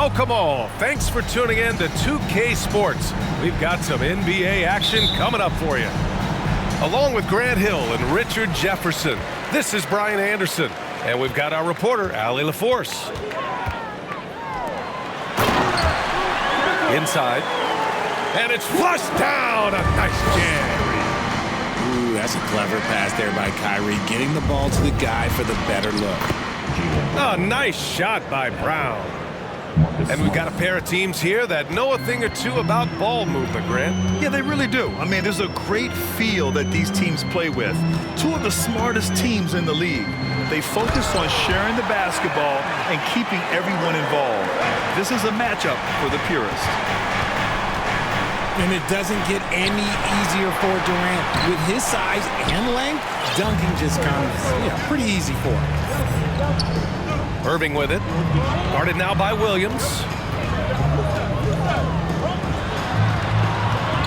Welcome all. Thanks for tuning in to 2K Sports. We've got some NBA action coming up for you. Along with Grant Hill and Richard Jefferson, this is Brian Anderson. And we've got our reporter, Allie LaForce. Inside. And it's flushed down. A nice jam. Ooh, that's a clever pass there by Kyrie, getting the ball to the guy for the better look. A nice shot by Brown. And we've got a pair of teams here that know a thing or two about ball movement, Grant. Yeah, they really do. I mean, there's a great feel that these teams play with. Two of the smartest teams in the league. They focus on sharing the basketball and keeping everyone involved. This is a matchup for the purist. And it doesn't get any easier for Durant. With his size and length, dunking just comes pretty easy for him. Irving with it. Guarded now by Williams.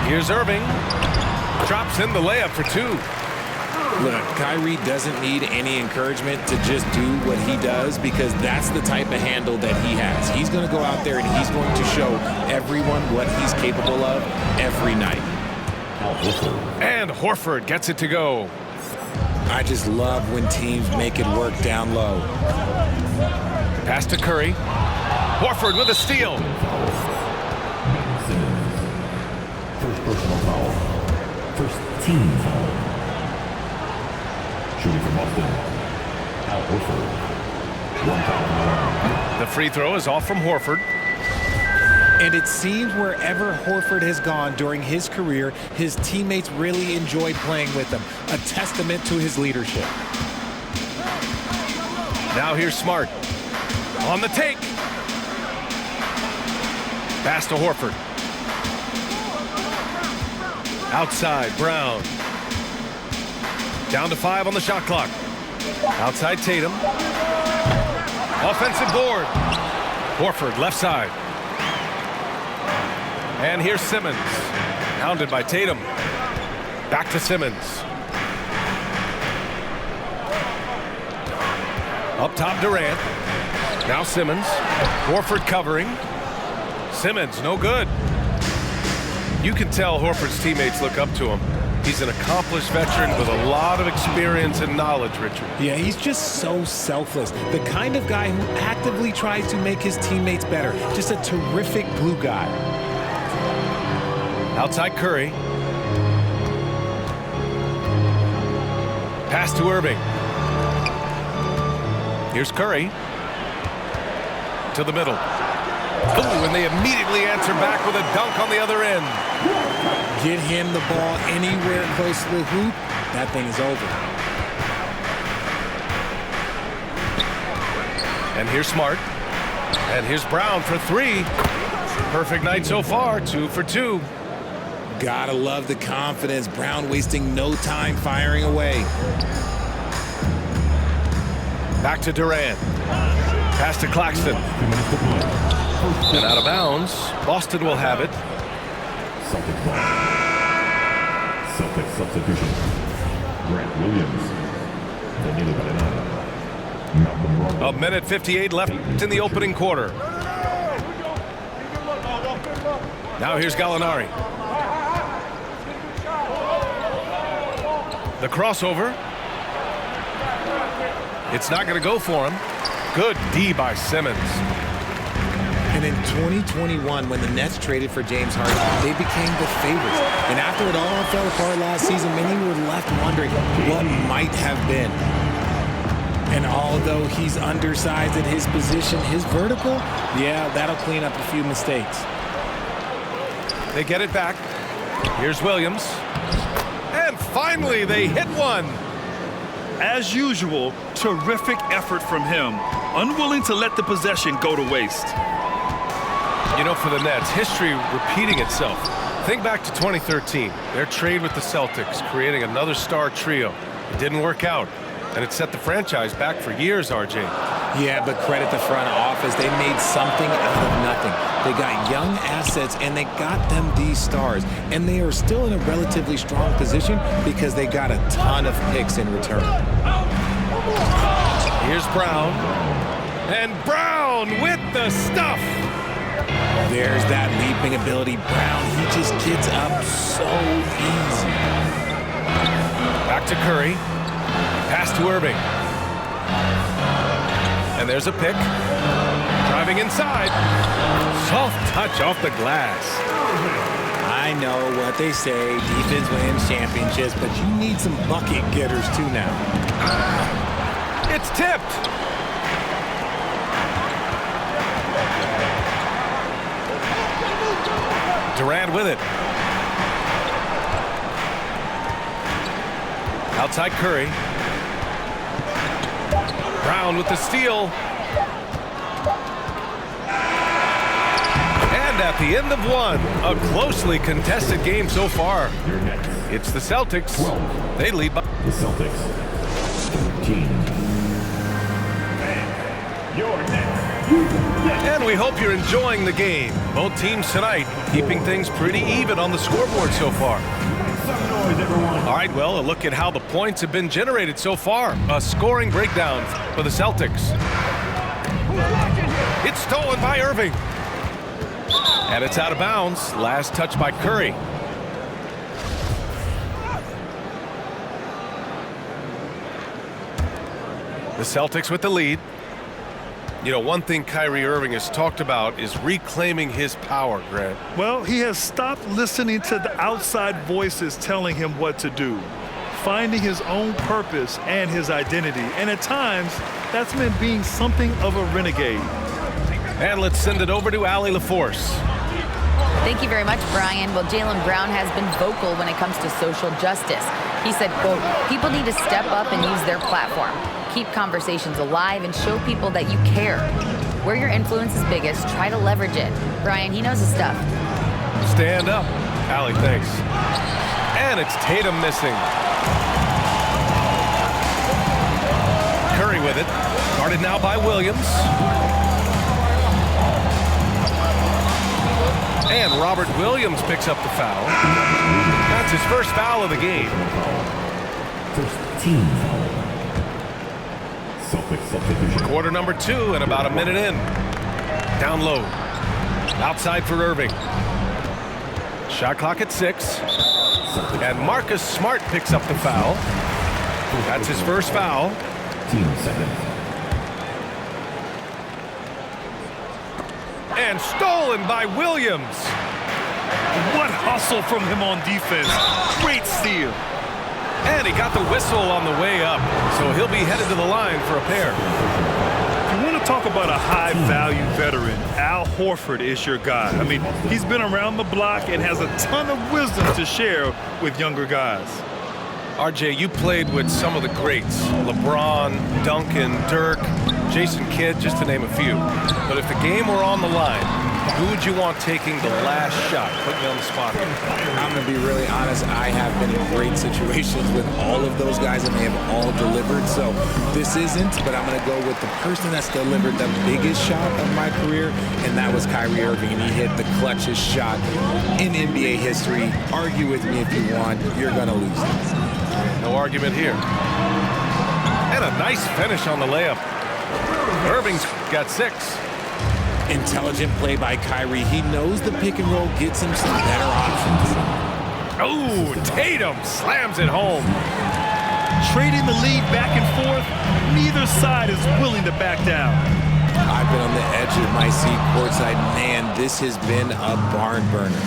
Here's Irving. Drops in the layup for two. Look, Kyrie doesn't need any encouragement to just do what he does because that's the type of handle that he has. He's going to go out there and he's going to show everyone what he's capable of every night. And Horford gets it to go. I just love when teams make it work down low. Pass to Curry. Horford with a steal. First personal foul. First team foul. Shooting from Boston. Al Horford. One foul on the line. The free throw is off from Horford. And it seems wherever Horford has gone during his career, his teammates really enjoy playing with him. A testament to his leadership. Now here's Smart. On the take. Pass to Horford. Outside, Brown. Down to 5 on the shot clock. Outside Tatum. Offensive board. Horford left side. And here's Simmons. Hounded by Tatum. Back to Simmons. Up top Durant. Now Simmons. Horford covering. Simmons, no good. You can tell Horford's teammates look up to him. He's an accomplished veteran with a lot of experience and knowledge, Richard. Yeah, he's just so selfless. The kind of guy who actively tries to make his teammates better. Just a terrific glue guy. Outside Curry. Pass to Irving. Here's Curry. To the middle. Oh, and they immediately answer back with a dunk on the other end. Get him the ball anywhere close to the hoop, that thing is over. And here's Smart. And here's Brown for 3. Perfect night so far, 2 for 2. Gotta love the confidence. Brown wasting no time firing away. Back to Durant. Pass to Claxton. And out of bounds. Boston will have it. Celtics ball. Celtics substitution. Grant Williams. Danilo Gallinari. Malcolm Brogdon. A minute 58 left in the opening quarter. Now here's Gallinari. The crossover. It's not going to go for him. Good D by Simmons. And in 2021, when the Nets traded for James Harden, they became the favorites. And after it all fell apart last season, many were left wondering what might have been. And although he's undersized at his position, his vertical, yeah, that'll clean up a few mistakes. They get it back. Here's Williams. And finally, they hit one. As usual, terrific effort from him. Unwilling to let the possession go to waste. You know, for the Nets, history repeating itself. Think back to 2013. Their trade with the Celtics, creating another star trio. It didn't work out, and it set the franchise back for years, RJ. Yeah, but credit the front office. They made something out of nothing. They got young assets, and they got them these stars. And they are still in a relatively strong position because they got a ton of picks in return. Here's Brown. And Brown with the stuff. There's that leaping ability. Brown, he just gets up so easy. Back to Curry. Pass to Irving. And there's a pick. Driving inside. Soft touch off the glass. I know what they say, defense wins championships, but you need some bucket getters too now. It's tipped. Durant with it. Outside Curry. Brown with the steal. And at the end of one, a closely contested game so far. It's the Celtics. They lead by... The Celtics. 13. You're next. And we hope you're enjoying the game. Both teams tonight keeping things pretty even on the scoreboard so far. All right, well, a look at how the points have been generated so far. A scoring breakdown for the Celtics. It's stolen by Irving. And it's out of bounds. Last touch by Curry. The Celtics with the lead. You know, one thing Kyrie Irving has talked about is reclaiming his power, Grant. Well, he has stopped listening to the outside voices telling him what to do, finding his own purpose and his identity. And at times, that's meant being something of a renegade. And let's send it over to Allie LaForce. Thank you very much, Brian. Well, Jaylen Brown has been vocal when it comes to social justice. He said, quote, people need to step up and use their platform. Keep conversations alive and show people that you care. Where your influence is biggest, try to leverage it. Brian, he knows his stuff. Stand up. Allie, thanks. And it's Tatum missing. Curry with it. Guarded now by Williams. And Robert Williams picks up the foul. That's his first foul of the game. First team foul. Celtics substitution. Quarter number 2 and about a minute in. Down low. Outside for Irving. Shot clock at 6. And Marcus Smart picks up the foul. That's his first foul. Team second. And stolen by Williams. What hustle from him on defense. Great steal. And he got the whistle on the way up, so he'll be headed to the line for a pair. If you want to talk about a high-value veteran, Al Horford is your guy. I mean, he's been around the block and has a ton of wisdom to share with younger guys. RJ, you played with some of the greats. LeBron, Duncan, Dirk, Jason Kidd, just to name a few. But if the game were on the line, who would you want taking the last shot? Put me on the spot here. I'm going to be really honest. I have been in great situations with all of those guys, and they have all delivered. So this isn't, but I'm going to go with the person that's delivered the biggest shot of my career, and that was Kyrie Irving, and he hit the clutchest shot in NBA history. Argue with me if you want. You're going to lose. No argument here. And a nice finish on the layup. Irving's got 6. Intelligent play by Kyrie. He knows the pick and roll gets him some better options. Oh, Tatum slams it home. Trading the lead back and forth, neither side is willing to back down. I've been on the edge of my seat courtside. Man, this has been a barn burner.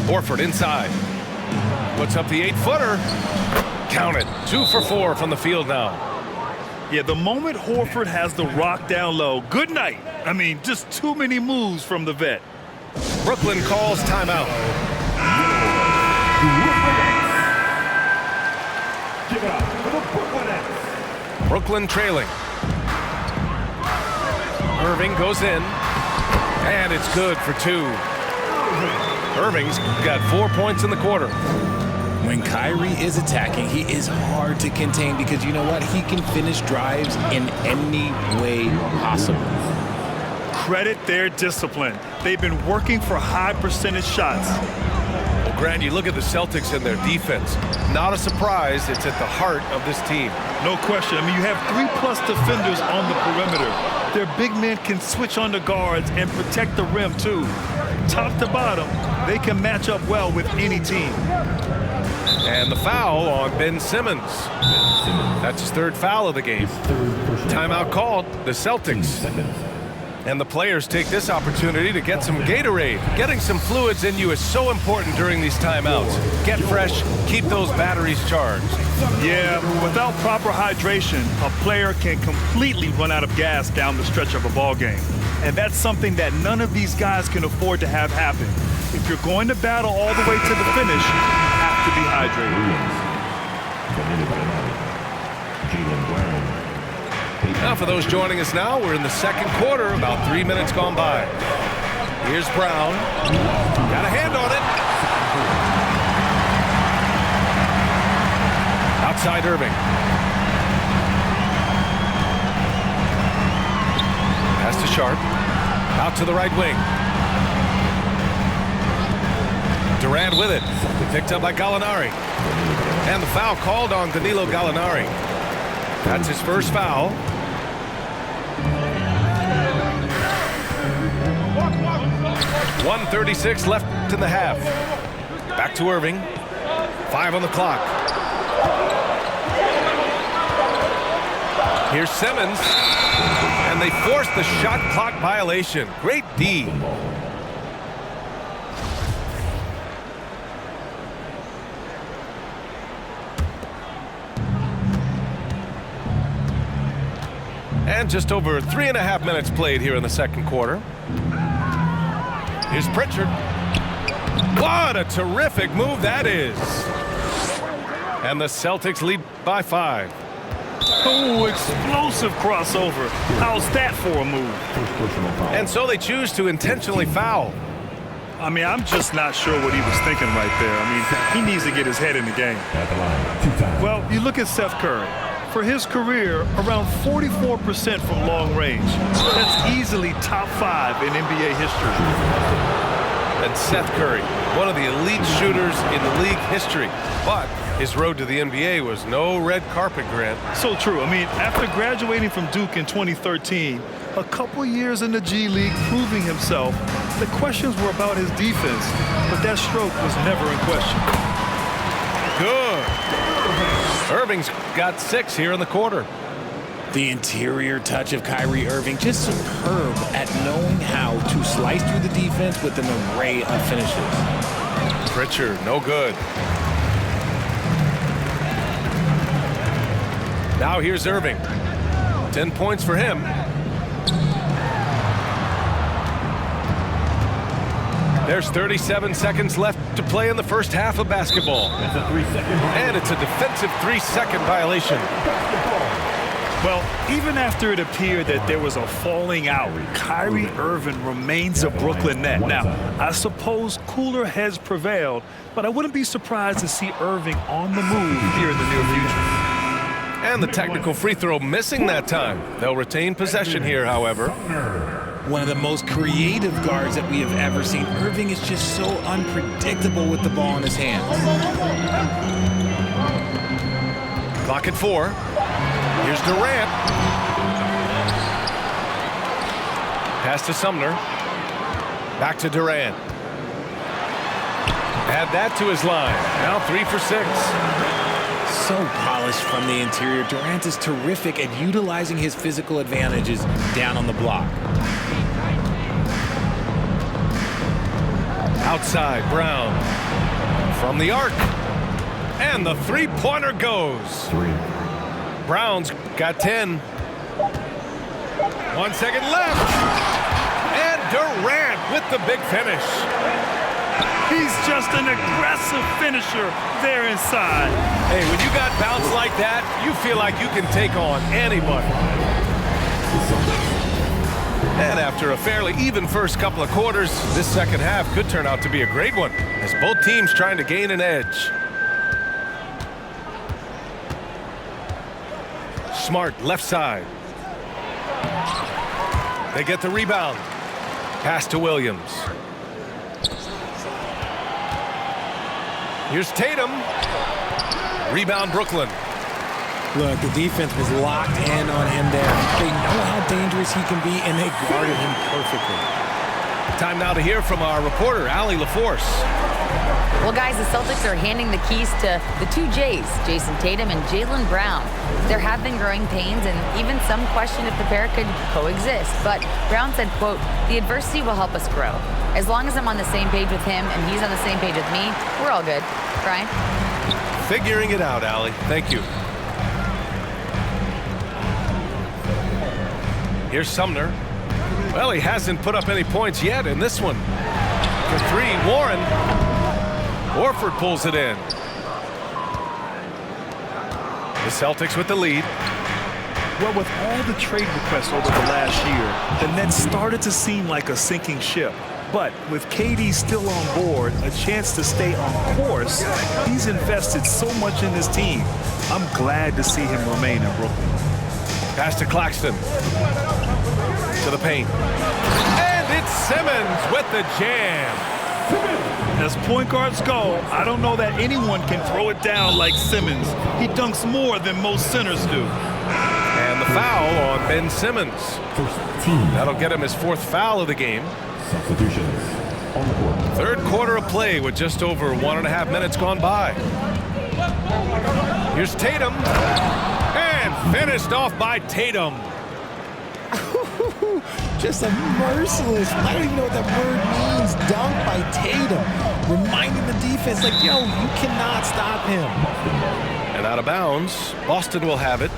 Horford inside. Puts up the 8-footer. Count it. 2 for 4 from the field now. Yeah, the moment Horford has the rock down low, good night. I mean, just too many moves from the vet. Brooklyn calls timeout. Give it up for the Brooklyn Nets. Brooklyn trailing. Irving goes in. And it's good for 2. Irving's got 4 points in the quarter. When Kyrie is attacking, he is hard to contain because you know what? He can finish drives in any way possible. Credit their discipline. They've been working for high percentage shots. Well, Grant, you look at the Celtics and their defense. Not a surprise, it's at the heart of this team. No question. I mean, you have 3+ defenders on the perimeter. Their big men can switch on the guards and protect the rim, too. Top to bottom, they can match up well with any team. And the foul on Ben Simmons. That's his 3rd foul of the game. Timeout called, the Celtics. And the players take this opportunity to get some Gatorade. Getting some fluids in you is so important during these timeouts. Get fresh, keep those batteries charged. Yeah, without proper hydration, a player can completely run out of gas down the stretch of a ball game. And that's something that none of these guys can afford to have happen. If you're going to battle all the way to the finish, you have to be hydrated. Now for those joining us now, we're in the 2nd quarter, about 3 minutes gone by. Here's Brown. Got a hand on it. Outside Irving. Pass to Sharp. Out to the right wing. Durant with it. Picked up by Gallinari. And the foul called on Danilo Gallinari. That's his 1st foul. .136 left in the half. Back to Irving. 5 on the clock. Here's Simmons. And they force the shot clock violation. Great D. And just over 3.5 minutes played here in the 2nd quarter. Here's Pritchard. What a terrific move that is. And the Celtics lead by 5. Oh, explosive crossover. How's that for a move? And so they choose to intentionally foul. I mean, I'm just not sure what he was thinking right there. I mean, he needs to get his head in the game. Well, you look at Seth Curry. For his career, around 44% from long range. That's easily top 5 in NBA history. And Seth Curry, one of the elite shooters in the league history. But his road to the NBA was no red carpet, Grant. So true. I mean, after graduating from Duke in 2013, a couple years in the G League proving himself, the questions were about his defense, but that stroke was never in question. Good. Irving's got 6 here in the quarter. The interior touch of Kyrie Irving, just superb at knowing how to slice through the defense with an array of finishes. Pritchard, no good. Now here's Irving. 10 points for him. There's 37 seconds left to play in the first half of basketball. And it's a defensive 3-second violation. Well, even after it appeared that there was a falling out, Kyrie Irving remains a Brooklyn Net. Now, I suppose cooler heads prevailed, but I wouldn't be surprised to see Irving on the move here in the near future. And the technical free throw missing that time. They'll retain possession here, however. One of the most creative guards that we have ever seen. Irving is just so unpredictable with the ball in his hands. Clock at 4. Here's Durant. Pass to Sumner. Back to Durant. Add that to his line. Now 3 for 6. So polished from the interior. Durant is terrific at utilizing his physical advantages down on the block. Outside, Brown. From the arc. And the three-pointer goes. Brown's got 10. 1 second left. And Durant with the big finish. He's just an aggressive finisher there inside. Hey, when you got bounce like that, you feel like you can take on anybody. And after a fairly even first couple of quarters, this second half could turn out to be a great one, as both teams trying to gain an edge. Smart, left side. They get the rebound. Pass to Williams. Here's Tatum. Rebound, Brooklyn. Look, the defense was locked in on him there. They know how dangerous he can be, and they guarded him perfectly. Time now to hear from our reporter, Allie LaForce. Well, guys, the Celtics are handing the keys to the two J's, Jason Tatum and Jaylen Brown. There have been growing pains, and even some question if the pair could coexist. But Brown said, quote, "The adversity will help us grow. As long as I'm on the same page with him and he's on the same page with me, we're all good." Brian? Figuring it out, Allie. Thank you. Here's Sumner. Well, he hasn't put up any points yet in this one. For three, Warren. Horford pulls it in. The Celtics with the lead. Well, with all the trade requests over the last year, the Nets started to seem like a sinking ship. But with KD still on board, a chance to stay on course, he's invested so much in this team. I'm glad to see him remain in Brooklyn. Pass to Claxton. To the paint. And it's Simmons with the jam. As point guards go, I don't know that anyone can throw it down like Simmons. He dunks more than most centers do. And the foul on Ben Simmons. First team. That'll get him his fourth foul of the game. Substitutions on the court. Third quarter of play with just over 1.5 minutes gone by. Here's Tatum. And finished off by Tatum. Just a merciless, I don't even know what that word means, dunk by Tatum. Reminding the defense, like, yo, you cannot stop him. And out of bounds, Boston will have it.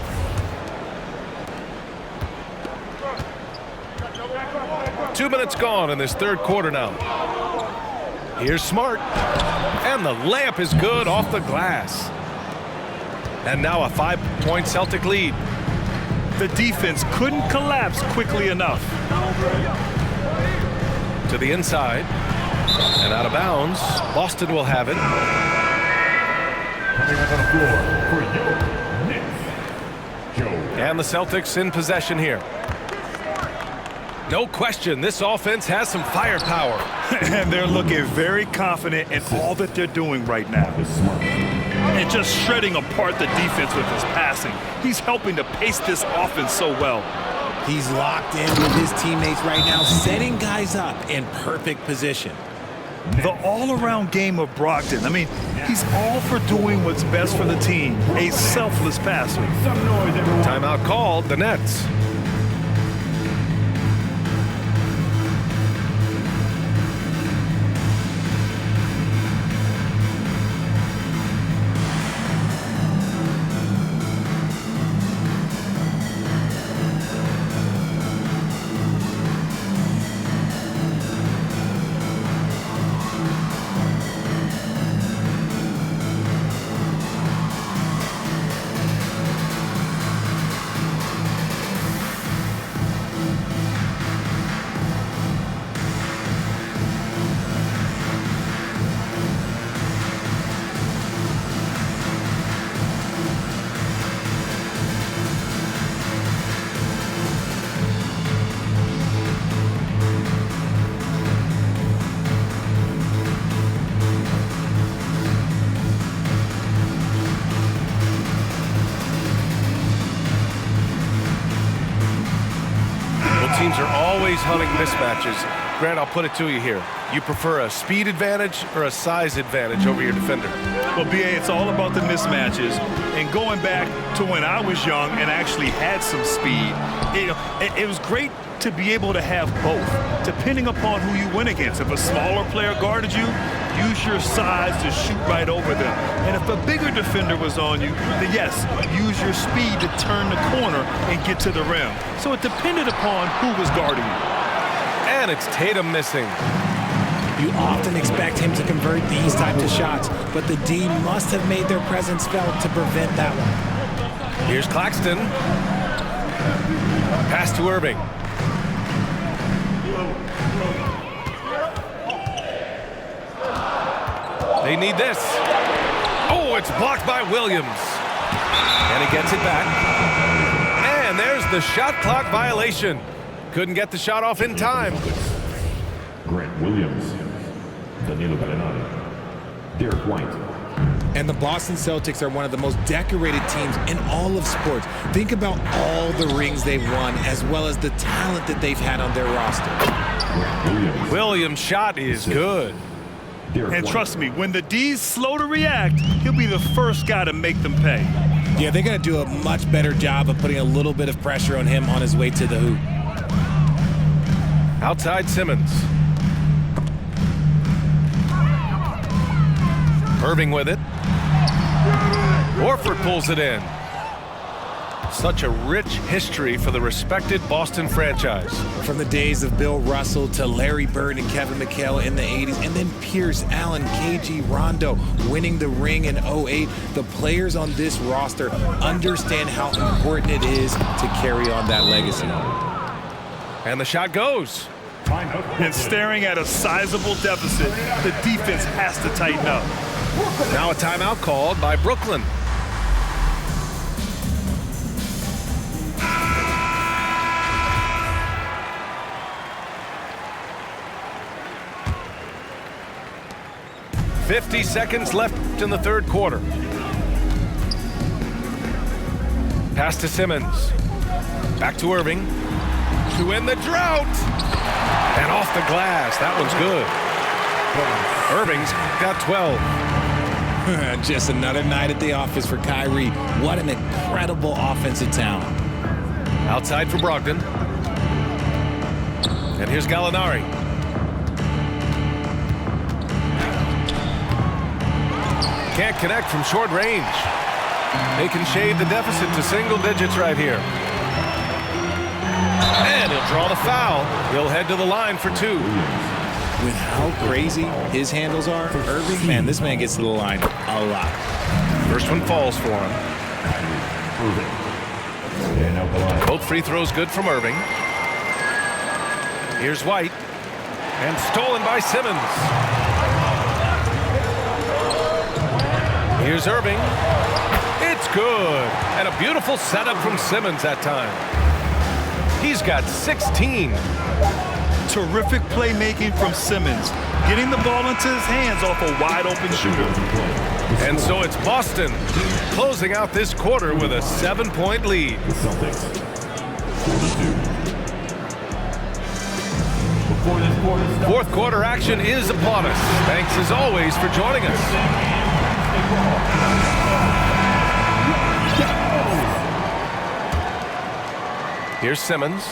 Two minutes gone in this third quarter now. Here's Smart. And the layup is good off the glass. And now a 5-point Celtic lead. The defense couldn't collapse quickly enough. To the inside. And out of bounds, Boston will have it. Coming up on the floor for your Knicks, Joe. And the Celtics in possession here. No question, this offense has some firepower. And they're looking very confident in all that they're doing right now. And just shredding apart the defense with his passing. He's helping to pace this offense so well. He's locked in with his teammates right now, setting guys up in perfect position. The all-around game of Brogdon. I mean, he's all for doing what's best for the team. A selfless passer. Some noise, everyone. Timeout called, the Nets. Teams are always hunting mismatches. Grant, I'll put it to you here. You prefer a speed advantage or a size advantage over your defender? Well, BA, it's all about the mismatches. And going back to when I was young and actually had some speed, it was great to be able to have both, depending upon who you went against. If a smaller player guarded you, use your size to shoot right over them. And if a bigger defender was on you, then yes, use your speed to turn the corner and get to the rim. So it depended upon who was guarding you. And it's Tatum missing. You often expect him to convert these types of shots, but the D must have made their presence felt to prevent that one. Here's Claxton. Pass to Irving. They need this. Oh, it's blocked by Williams. And he gets it back. And there's the shot clock violation. Couldn't get the shot off in time. Grant Williams, Danilo Gallinari, Derek White, And the Boston Celtics are one of the most decorated teams in all of sports. Think about all the rings they've won, as well as the talent that they've had on their roster. Williams' shot is good. And trust me, when the D's slow to react, he'll be the first guy to make them pay. Yeah, they're going to do a much better job of putting a little bit of pressure on him on his way to the hoop. Outside Simmons. Irving with it. Horford pulls it in. Such a rich history for the respected Boston franchise. From the days of Bill Russell to Larry Bird and Kevin McHale in the 80s, and then Pierce, Allen, KG, Rondo winning the ring in 08, the players on this roster understand how important it is to carry on that legacy. And the shot goes. And staring at a sizable deficit, the defense has to tighten up. Now a timeout called by Brooklyn. "50 seconds left in the third quarter. Pass to Simmons. Back to Irving. To end the drought. And off the glass. That one's good. Irving's got 12. Just another night at the office for Kyrie. What an incredible offensive talent. Outside for Brogdon. And here's Gallinari. Can't connect from short range. They can shade the deficit to single digits right here. And he'll draw the foul. He'll head to the line for two. With how crazy his handles are, Irving, man, this man gets to the line a lot. First one falls for him. Both free throws good from Irving. Here's White. And stolen by Simmons. Here's Irving. It's good. And a beautiful setup from Simmons that time. He's got 16. Terrific playmaking from Simmons, getting the ball into his hands off a wide-open shooter. And so it's Boston closing out this quarter with a 7-point lead. The Celtics, 42. Fourth quarter action is upon us. Thanks as always for joining us. Here's Simmons.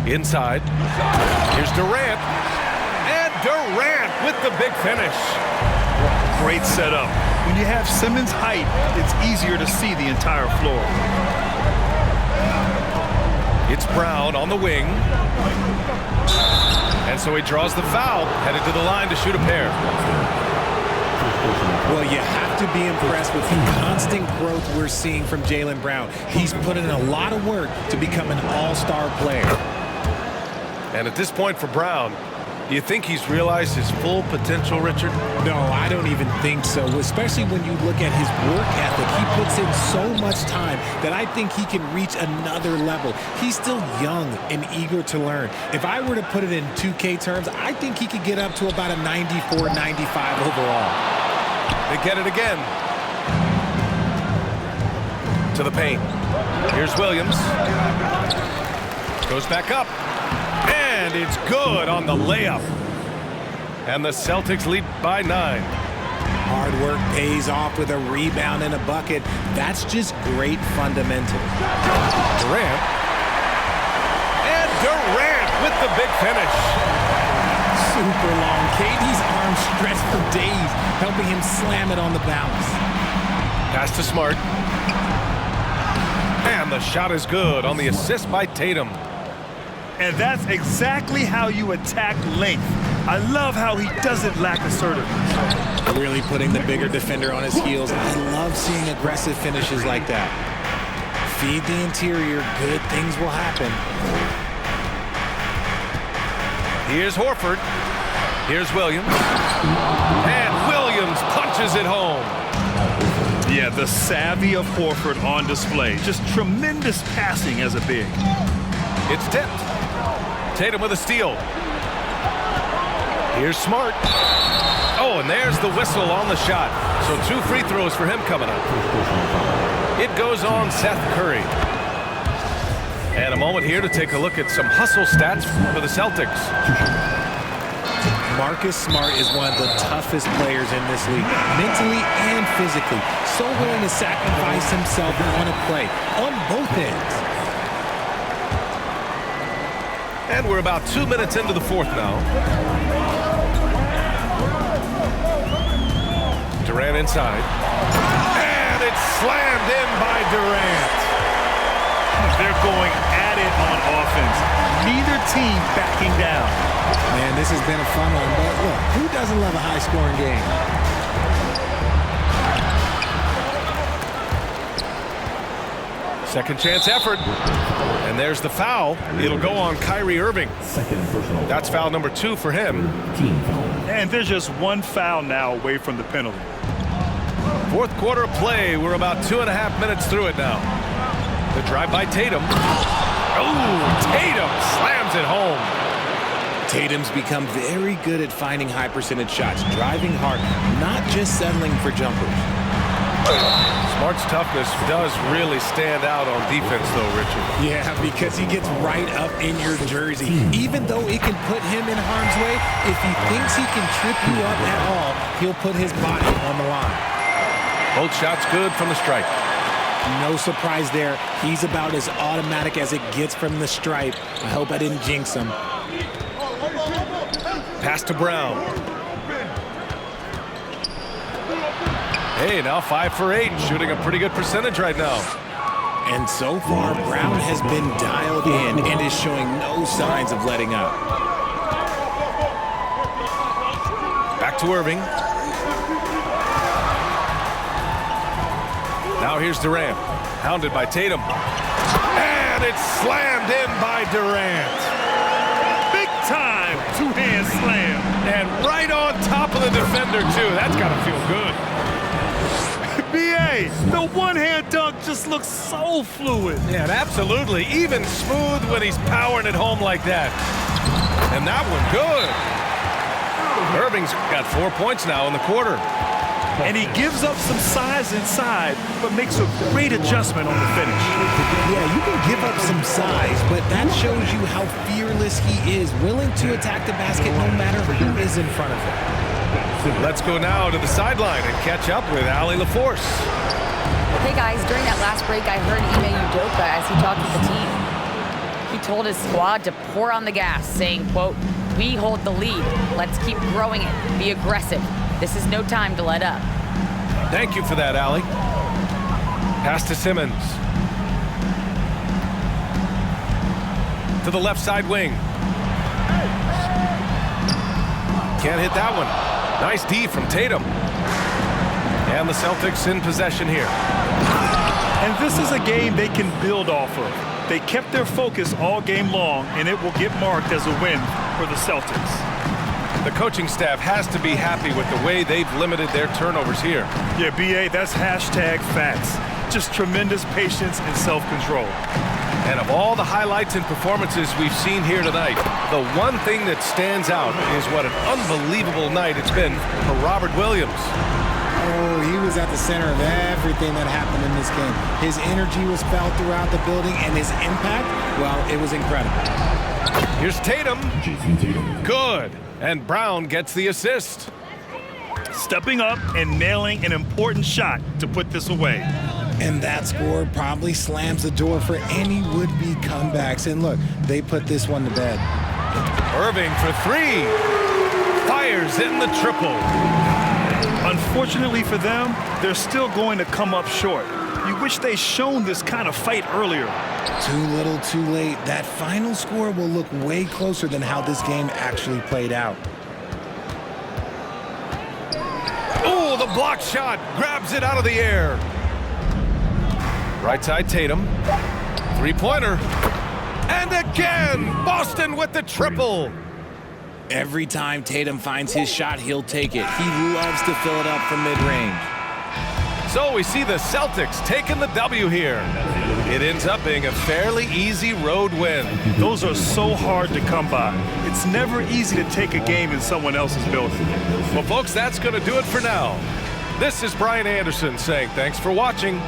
Inside. Here's Durant. And Durant with the big finish. Great setup. When you have Simmons' height, it's easier to see the entire floor. It's Brown on the wing. And so he draws the foul, headed to the line to shoot a pair. Well, you have to be impressed with the constant growth we're seeing from Jaylen Brown. He's put in a lot of work to become an all-star player. And at this point for Brown, do you think he's realized his full potential, Richard? No, I don't even think so, especially when you look at his work ethic. He puts in so much time that I think he can reach another level. He's still young and eager to learn. If I were to put it in 2K terms, I think he could get up to about a 94, 95 overall. They get it again. To the paint. Here's Williams. Goes back up. And it's good on the layup. And the Celtics lead by 9. Hard work pays off with a rebound and a bucket. That's just great fundamentals. Durant. And Durant with the big finish. Super long. KD's arms stretched for days, helping him slam it on the bounce. Pass to Smart. And the shot is good on the assist by Tatum. And that's exactly how you attack length. I love how he doesn't lack assertiveness. Really putting the bigger defender on his heels. I love seeing aggressive finishes like that. Feed the interior, good things will happen. Here's Horford. Here's Williams. And Williams punches it home. Yeah, the savvy of Horford on display. Just tremendous passing as a big. It's tipped. Tatum with a steal. Here's Smart. Oh, and there's the whistle on the shot. So 2 free throws for him coming up. It goes on Seth Curry. And a moment here to take a look at some hustle stats for the Celtics. Marcus Smart is one of the toughest players in this league, mentally and physically. So willing to sacrifice himself on a play, on both ends. And we're about 2 minutes into the fourth now. Durant inside. And it's slammed in by Durant. They're going at it on offense. Neither team backing down. Man, this has been a fun one, but look, who doesn't love a high-scoring game? Second chance effort. And there's the foul. It'll go on Kyrie Irving. That's foul number 2 for him. And there's just one foul now away from the penalty. Fourth quarter of play. We're about 2.5 minutes through it now. The drive by Tatum. Oh, Tatum slams it home. Tatum's become very good at finding high-percentage shots, driving hard, not just settling for jumpers. Smart's toughness does really stand out on defense, though, Richard. Yeah, because he gets right up in your jersey. Even though it can put him in harm's way, if he thinks he can trip you up at all, he'll put his body on the line. Both shots good from the stripe. No surprise there. He's about as automatic as it gets from the stripe. I hope I didn't jinx him. Pass to Brown. Hey, now 5 for 8, shooting a pretty good percentage right now. And so far, Brown has been dialed in and is showing no signs of letting up. Back to Irving. Now here's Durant, hounded by Tatum. And it's slammed in by Durant. Big time two-hand slam. And right on top of the defender, too. That's got to feel good. B.A., the one-hand dunk just looks so fluid. Yeah, and absolutely. Even smooth when he's powering it home like that. And that one good. Irving's got 4 points now in the quarter. And he gives up some size inside, but makes a great adjustment on the finish. Yeah, you can give up some size, but that shows you how fearless he is, willing to attack the basket no matter who is in front of him. Let's go now to the sideline and catch up with Allie LaForce. Hey guys, during that last break, I heard Ime Udoka as he talked with the team. He told his squad to pour on the gas, saying, quote, "We hold the lead. Let's keep growing it. Be aggressive. This is no time to let up." Thank you for that, Allie. Pass to Simmons. To the left side wing. Can't hit that one. Nice D from Tatum. And the Celtics in possession here. And this is a game they can build off of. They kept their focus all game long, and it will get marked as a win for the Celtics. The coaching staff has to be happy with the way they've limited their turnovers here. Yeah, B.A., that's hashtag facts. Just tremendous patience and self-control. And of all the highlights and performances we've seen here tonight, the one thing that stands out is what an unbelievable night it's been for Robert Williams. Oh, he was at the center of everything that happened in this game. His energy was felt throughout the building, and his impact, well, it was incredible. Here's Tatum. Good. And Brown gets the assist. Stepping up and nailing an important shot to put this away. And that score probably slams the door for any would-be comebacks. And look, they put this one to bed. Irving for 3. Fires in the triple. Unfortunately for them, they're still going to come up short. You wish they'd shown this kind of fight earlier. Too little, too late. That final score will look way closer than how this game actually played out. Oh, the block shot grabs it out of the air. Right side Tatum. Three-pointer. And again, Boston with the triple. Every time Tatum finds his shot, he'll take it. He loves to fill it up from mid-range. So we see the Celtics taking the W here. It ends up being a fairly easy road win. Those are so hard to come by. It's never easy to take a game in someone else's building. Well, folks, that's going to do it for now. This is Brian Anderson saying thanks for watching.